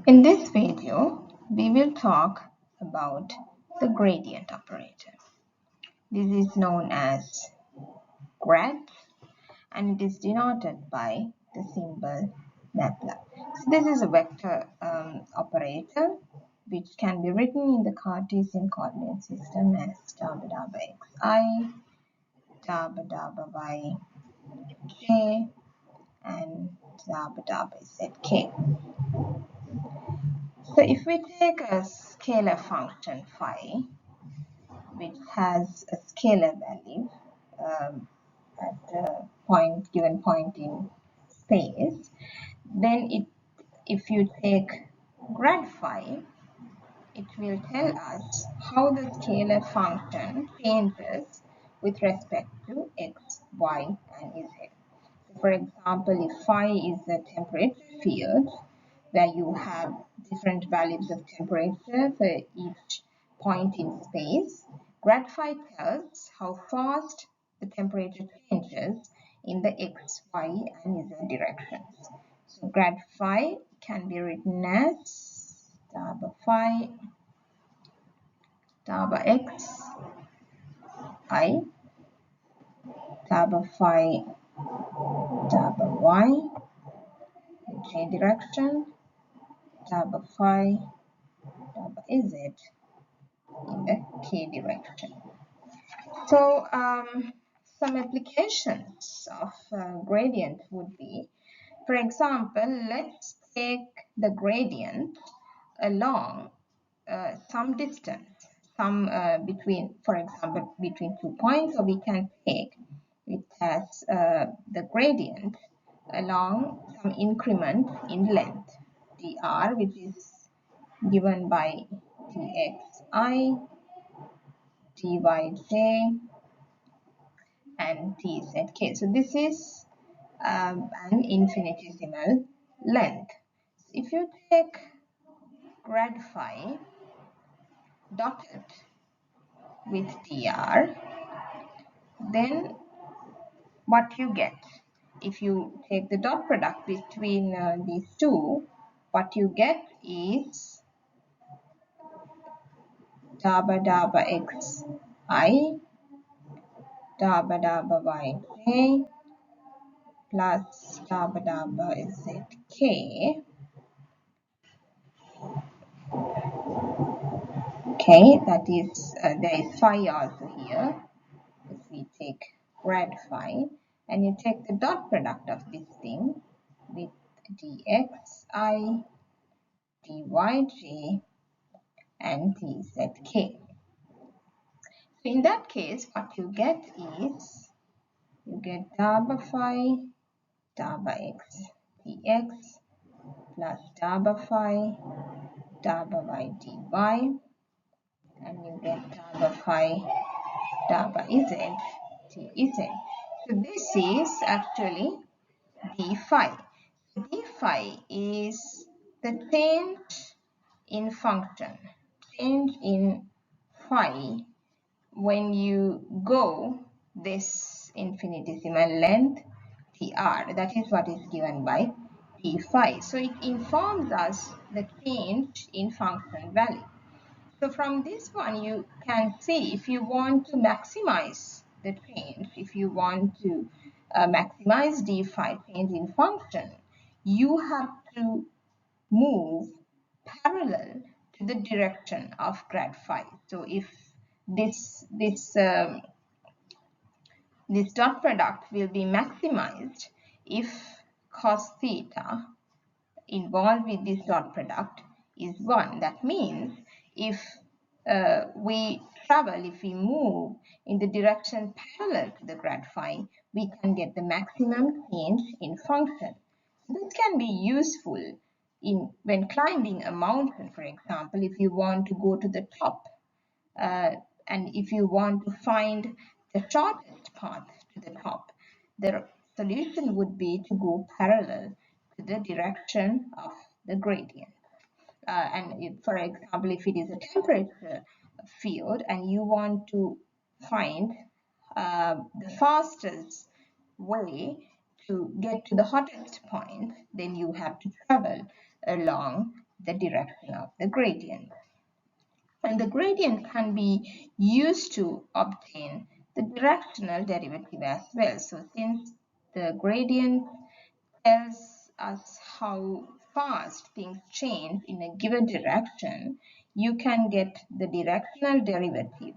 In this video, we will talk about the gradient operator. This is known as grad and it is denoted by the symbol MATLAB. So this is a vector operator which can be written in the Cartesian coordinate system as dabba dabba xi, dabba dabba yj, and dabba dabba zk. So if we take a scalar function phi, which has a scalar value at a given point in space, then if you take grad phi, it will tell us how the scalar function changes with respect to x, y, and z. So for example, if phi is a temperature field, where you have different values of temperature for each point in space, grad phi tells how fast the temperature changes in the x, y, and z directions. So grad phi can be written as dabba phi, dabba x, I, dabba phi, dabba y, j direction, dabba phi, dabba z in the k direction. So some applications of gradient would be, for example, let's take the gradient along some distance, between, for example, between 2 points, or we can take it as the gradient along some increment in length, dr, which is given by dxi, dyj, and tzk. So this is an infinitesimal length. If you take grad phi dotted with dr, then what you get, if you take the dot product between these two, what you get is dabba dabba xi, dabba dabba yj, plus dabba dabba zk. Okay, that is, there is phi also here. If we take grad phi, and you take the dot product of this thing with dxi, dyj, and tzk. So in that case, what you get is, you get dabba phi, dabba x dx, plus dabba phi, dabba y dy, and you get dabba phi, dabba z dz. So this is actually d phi. D phi is the change in function, change in phi when you go this infinitesimal length dr. That is what is given by d phi. So it informs us the change in function value. So from this one, you can see, if you want to maximize the change, if you want to maximize d phi change in function, you have to move parallel to the direction of grad phi. So if this dot product will be maximized if cos theta involved with this dot product is 1. That means if we move in the direction parallel to the grad phi, we can get the maximum change in function. This can be useful when climbing a mountain, for example, if you want to go to the top and if you want to find the shortest path to the top, the solution would be to go parallel to the direction of the gradient. For example, if it is a temperature field and you want to find the fastest way to get to the hottest point, then you have to travel along the direction of the gradient. And the gradient can be used to obtain the directional derivative as well. So since the gradient tells us how fast things change in a given direction, you can get the directional derivative.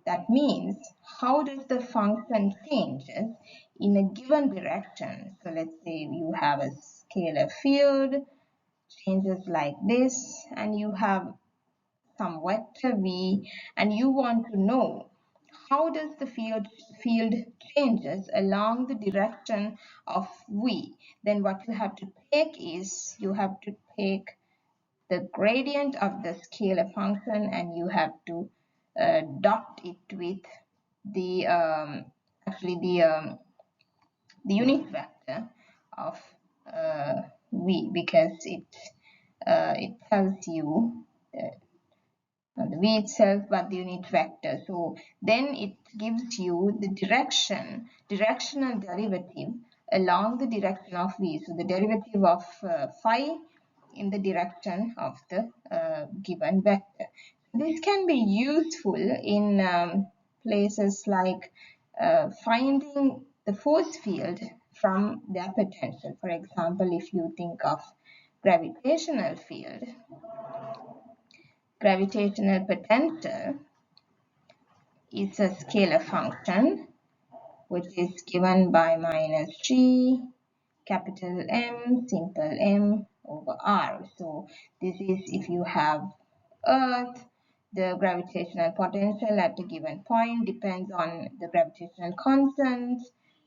That means how does the function changes in a given direction. So let's say you have a scalar field, changes like this, and you have some vector v, and you want to know how does the field changes along the direction of v. Then what you have to take is you have to take the gradient of the scalar function and you have to dot it with the the unit vector of v, because it tells you not the v itself but the unit vector. So then it gives you the directional derivative along the direction of v. So the derivative of phi in the direction of the given vector. This can be useful in places like finding the force field from their potential. For example, if you think of gravitational field, gravitational potential is a scalar function which is given by minus g capital M simple m over r. So this is if you have Earth, the gravitational potential at a given point depends on the gravitational constant,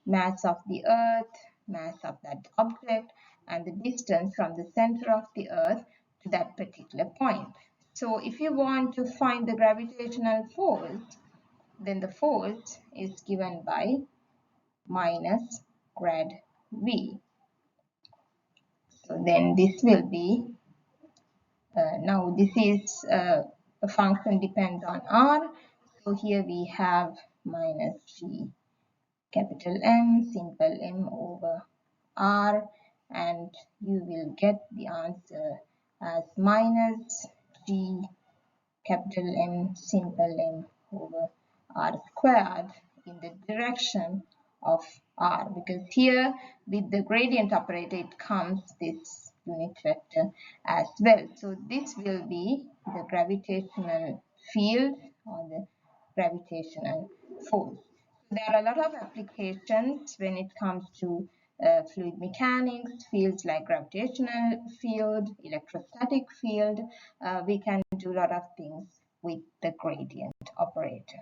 mass of the Earth, mass of that object, and the distance from the center of the Earth to that particular point. So if you want to find the gravitational force, then the force is given by minus grad V. So then this will be, now this is a function depends on R. So here we have minus G capital M simple M over R, and you will get the answer as minus G capital M simple M over R squared in the direction of R, because here with the gradient operator it comes this unit vector as well. So this will be the gravitational field or the gravitational force. There are a lot of applications when it comes to fluid mechanics, fields like gravitational field, electrostatic field. We can do a lot of things with the gradient operator.